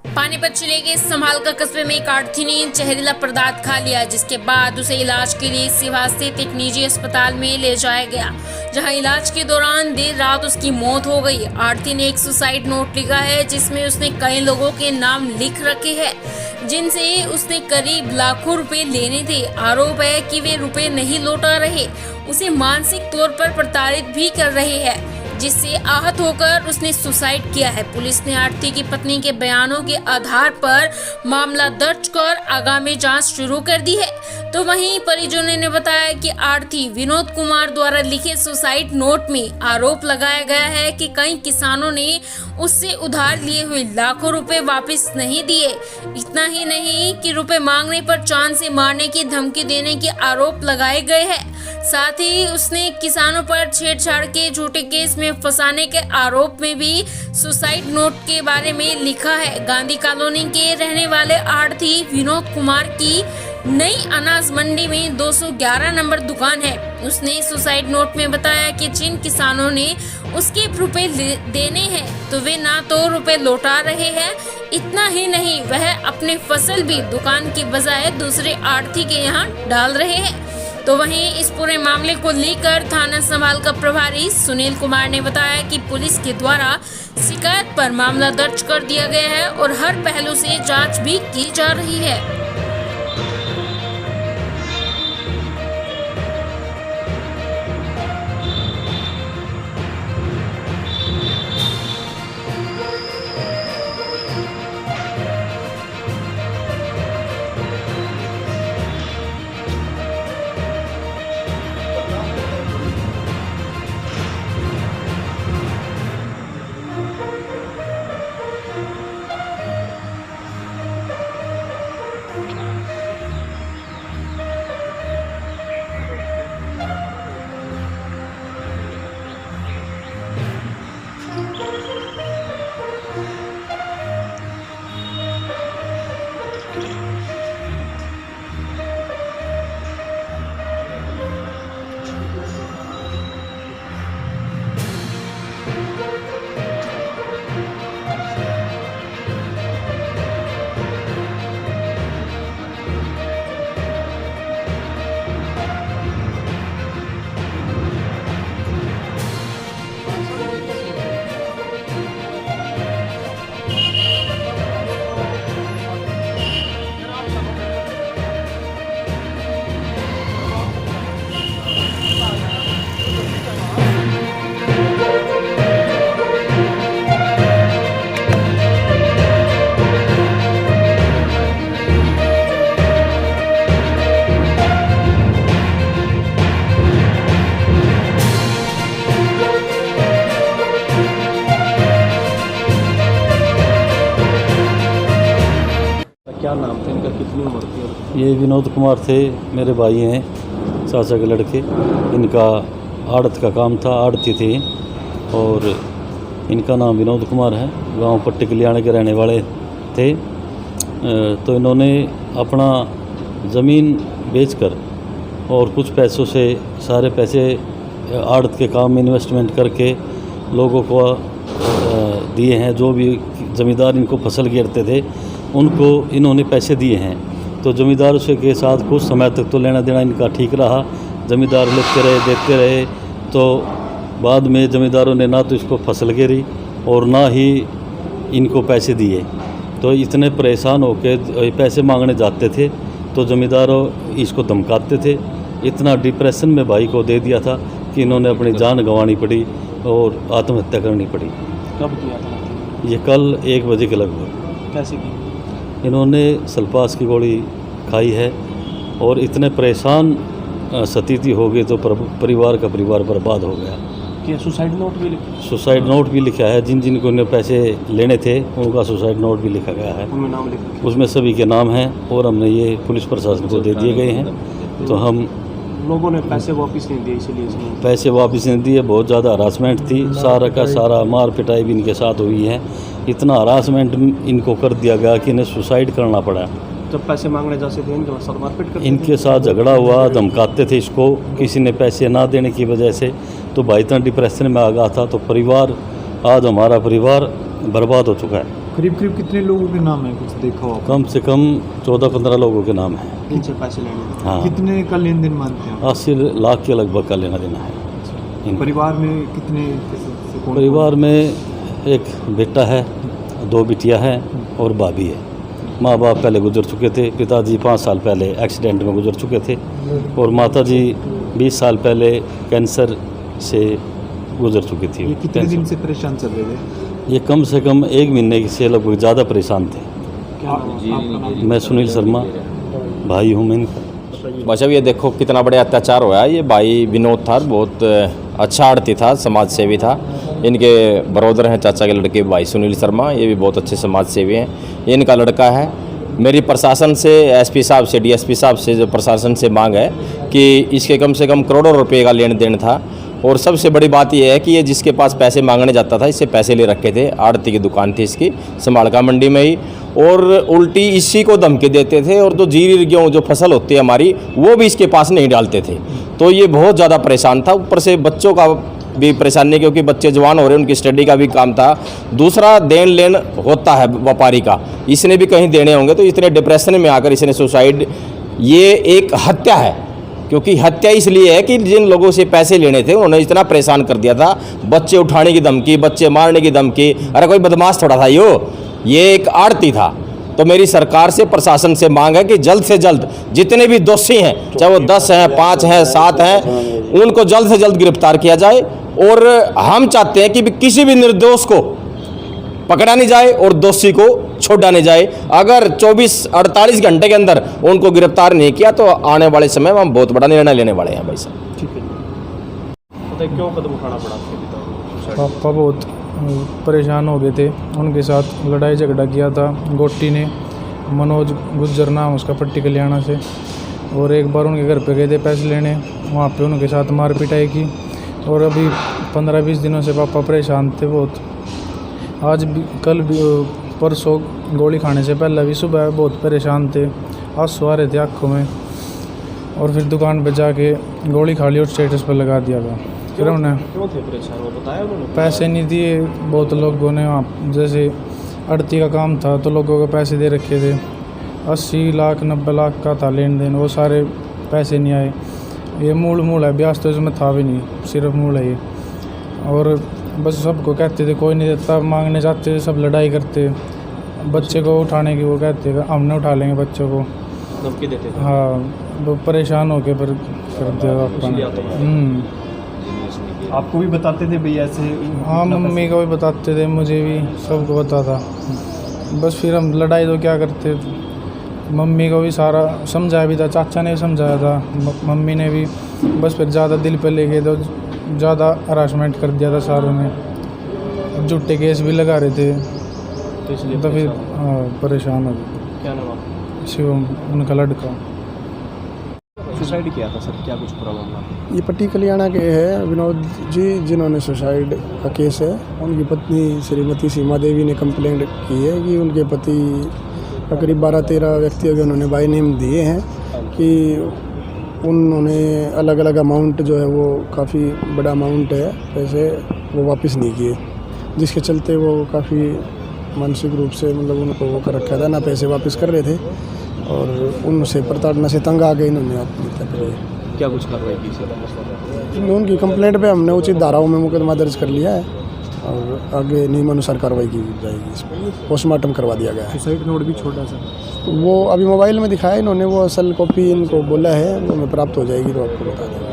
पानीपत जिले के संभालका कस्बे में एक आढ़ती ने जहरीला पदार्थ खा लिया, जिसके बाद उसे इलाज के लिए सिवा स्थित एक निजी अस्पताल में ले जाया गया, जहां इलाज के दौरान देर रात उसकी मौत हो गई। आढ़ती ने एक सुसाइड नोट लिखा है, जिसमें उसने कई लोगों के नाम लिख रखे हैं, जिनसे उसने करीब लाखों रुपए लेने थे। आरोप है कि वे रुपए नहीं लौटा रहे, उसे मानसिक तौर पर प्रताड़ित भी कर रहे हैं, जिससे आहत होकर उसने सुसाइड किया है। पुलिस ने आढ़ती की पत्नी के बयानों के आधार पर मामला दर्ज कर आगामी जांच शुरू कर दी है। तो वहीं परिजनों ने बताया कि आढ़ती विनोद कुमार द्वारा लिखे सुसाइड नोट में आरोप लगाया गया है कि कई किसानों ने उससे उधार लिए हुए लाखों रुपए वापस नहीं दिए। इतना ही नहीं कि रुपए मांगने पर जान से मारने की धमकी देने के आरोप लगाए गए हैं। साथ ही उसने किसानों पर छेड़छाड़ के झूठे केस में फंसाने के आरोप में भी सुसाइड नोट के बारे में लिखा है। गांधी कॉलोनी के रहने वाले आढ़ती विनोद कुमार की नई अनाज मंडी में 211 नंबर दुकान है। उसने सुसाइड नोट में बताया कि जिन किसानों ने उसके रुपए देने हैं तो वे ना तो रुपए लौटा रहे हैं, इतना ही नहीं वह अपने फसल भी दुकान की बजाय दूसरे आढ़ती के यहाँ डाल रहे हैं। तो वहीं इस पूरे मामले को लेकर थाना संभालका प्रभारी सुनील कुमार ने बताया कि पुलिस के द्वारा शिकायत पर मामला दर्ज कर दिया गया है और हर पहलू से जांच भी की जा रही है। क्या नाम था इनका, कितनी उम्र थी? ये विनोद कुमार थे, मेरे भाई हैं, चाचा के लड़के। इनका आड़त का काम था, आड़ती थे और इनका नाम विनोद कुमार है। गांव पट्टी कल्याण के रहने वाले थे। तो इन्होंने अपना ज़मीन बेचकर और कुछ पैसों से सारे पैसे आड़त के काम में इन्वेस्टमेंट करके लोगों को दिए हैं। जो भी ज़मींदार इनको फसल गिरते थे उनको इन्होंने पैसे दिए हैं। तो ज़मींदार उसे के साथ कुछ समय तक तो लेना देना इनका ठीक रहा, ज़मींदार लेते रहे देते रहे। तो बाद में ज़मींदारों ने ना तो इसको फसल गिरी और ना ही इनको पैसे दिए। तो इतने परेशान होकर पैसे मांगने जाते थे तो ज़मींदारों इसको धमकाते थे। इतना डिप्रेशन में भाई को दे दिया था कि इन्होंने अपनी जान गंवानी पड़ी और आत्महत्या करनी पड़ी। कब किया था? ये कल 1 बजे के लगभग। कैसे की? इन्होंने सल्फास की गोली खाई है और इतने परेशान स्थिति हो गई तो परिवार का परिवार बर्बाद हो गया। क्या सुसाइड नोट भी लिखा? सुसाइड नोट भी लिखा है। जिन जिनको ने पैसे लेने थे उनका सुसाइड नोट भी लिखा गया है। उनमें नाम लिखा? उसमें सभी के नाम हैं और हमने ये पुलिस प्रशासन को दे दिए गए हैं। तो हम लोगों ने पैसे वापस नहीं दिए, इसलिए पैसे वापस नहीं दिए। बहुत ज़्यादा हरासमेंट थी, सारा का सारा मार पिटाई भी इनके साथ हुई है। इतना हरासमेंट इनको कर दिया गया कि इन्हें सुसाइड करना पड़ा। जब पैसे मांगने जाते थे इनके साथ मारपीट करते इनके साथ झगड़ा हुआ, धमकाते थे इसको। किसी ने पैसे ना देने की वजह से तो भाई इतना डिप्रेशन में आ गया था। तो परिवार, आज हमारा परिवार बर्बाद हो चुका है। करीब करीब कितने लोगों के नाम है, कुछ देखा हो? कम से कम 14-15 लोगों के नाम हैं। इनसे पैसे लेने हाँ, कितने का लेन देन मानते हैं? 80 लाख के लगभग का लेना देना है। इन- परिवार में कितने से कौन- परिवार में एक बेटा है, 2 बिटियां हैं और भाभी है। माँ बाप पहले गुजर चुके थे, पिताजी 5 साल पहले एक्सीडेंट में गुजर चुके थे और माताजी 20 साल पहले कैंसर से गुजर चुकी थी। ये कितने दिन से परेशान चल रहे थे? ये कम से कम 1 महीने से लगभग ज़्यादा परेशान थे। क्या नाम है? आपका नाम? मैं सुनील शर्मा, भाई हूँ मैं इनका। बस अब ये देखो कितना बड़े अत्याचार हुआ है। ये भाई विनोद था, बहुत अच्छा आड़ती था, समाज सेवी था। इनके बरोदर हैं चाचा के लड़के भाई सुनील शर्मा, ये भी बहुत अच्छे समाज सेवी हैं। ये इनका लड़का है। मेरी प्रशासन से, एसपी साहब से, डीएसपी साहब से जो प्रशासन से मांग है कि इसके कम से कम करोड़ों रुपए का लेन देन था। और सबसे बड़ी बात यह है कि ये जिसके पास पैसे मांगने जाता था, इससे पैसे ले रखे थे। आड़ती की दुकान थी इसकी समालका मंडी में ही, और उल्टी इसी को धमकी देते थे। और जो जीरी गेहूँ जो फसल होती है हमारी, वो भी इसके पास नहीं डालते थे। तो ये बहुत ज़्यादा परेशान था। ऊपर से बच्चों का भी परेशानी, क्योंकि बच्चे जवान हो रहे हैं, उनकी स्टडी का भी काम था। दूसरा देन लेन होता है व्यापारी का, इसने भी कहीं देने होंगे, तो इतने डिप्रेशन में आकर इसने सुसाइड, ये एक हत्या है। क्योंकि हत्या इसलिए है कि जिन लोगों से पैसे लेने थे उन्होंने इतना परेशान कर दिया था। बच्चे उठाने की धमकी, बच्चे मारने की धमकी। अरे कोई बदमाश थोड़ा था ये एक आड़ती था। तो मेरी सरकार से, प्रशासन से मांग है कि जल्द से जल्द जितने भी दोषी हैं, चाहे वो 10 हैं, 5 हैं, 7 हैं, उनको जल्द से जल्द गिरफ्तार किया जाए। और हम चाहते हैं कि किसी भी निर्दोष को पकड़ा नहीं जाए और दोषी को छोड़ा नहीं जाए। अगर 24-48 घंटे के अंदर उनको गिरफ्तार नहीं किया तो आने वाले समय में हम बहुत बड़ा निर्णय लेने वाले हैं भाई साहब। ठीक है। बताइए क्यों कदम उठाना पड़ा आपके पिता को? सुसाइड? पापा बहुत परेशान हो गए थे। उनके साथ लड़ाई झगड़ा किया था गोटी ने, मनोज गुज्जर नाम उसका, पट्टी कल्याणा से। और एक बार उनके घर पे गए थे पैसे लेने, वहाँ पे उनके साथ मार पिटाई की। और अभी 15-20 दिनों से पापा परेशान थे बहुत। आज भी, कल भी, परसों गोली खाने से पहले भी सुबह बहुत परेशान थे, आंसू आ रहे थे आँखों में। और फिर दुकान पे जाके गोली खा ली और स्टेटस पर लगा दिया था। फिर उन्हें क्यों थे परेशान, वो बताया उन्होंने? पैसे नहीं दिए बहुत लोगों ने। वहाँ जैसे आड़ती का काम था तो लोगों को पैसे दे रखे थे। 80 लाख 90 लाख का था लेन देन, वो सारे पैसे नहीं आए। ये मूल है, ब्याज तो इसमें था भी नहीं, सिर्फ मूल है ये। और बस सबको कहते थे कोई नहीं देता, मांगने जाते थे, सब लड़ाई करते। बच्चे को उठाने की वो कहते थे हमने उठा लेंगे बच्चों को, धमकी देते थे? हाँ। वो परेशान होके फिर कर दिया इसलिए आता अपना। आपको भी बताते थे भैया ऐसे? हाँ, मम्मी को भी बताते थे, मुझे भी, सबको पता था। बस फिर हम लड़ाई तो क्या करते, मम्मी को भी सारा समझाया भी था, चाचा ने भी समझाया था, मम्मी ने भी। बस फिर ज़्यादा दिल पे ले गए तो ज़्यादा हरासमेंट कर दिया था सारों ने, झूठे केस भी लगा रहे थे। तो इसलिए तो फिर परेशान? हाँ, परेशान हो गए। क्या नाम आपका? शिवम, उनका लड़का। सुसाइड किया था सर, क्या कुछ पूरा मामला? ये पट्टी कल्याणा के है विनोद जी, जिन्होंने सुसाइड का केस है। उनकी पत्नी श्रीमती सीमा देवी ने कंप्लेंट की है कि उनके पति करीब 12-13 व्यक्तियों के उन्होंने बाय नेम दिए हैं कि उन्होंने अलग अलग अमाउंट जो है वो काफ़ी बड़ा अमाउंट है पैसे, वो वापस नहीं किए, जिसके चलते वो काफ़ी मानसिक रूप से मतलब उनको वो कर रखा था, ना पैसे वापस कर रहे थे और उनसे प्रताड़ना से तंग आ गए, इन्होंने आत्महत्या करी। क्या कुछ कार्रवाई की सर? उनकी कंप्लेंट पे हमने उचित धाराओं में मुकदमा दर्ज कर लिया है और आगे नियमानुसार कार्रवाई की जाएगी। इस पर पोस्टमार्टम करवा दिया गया है। सुसाइड नोट भी छोटा सा वो अभी मोबाइल में दिखाया इन्होंने, वो असल कॉपी इनको बोला है, वो हमें प्राप्त हो जाएगी तो आपको बता देंगे।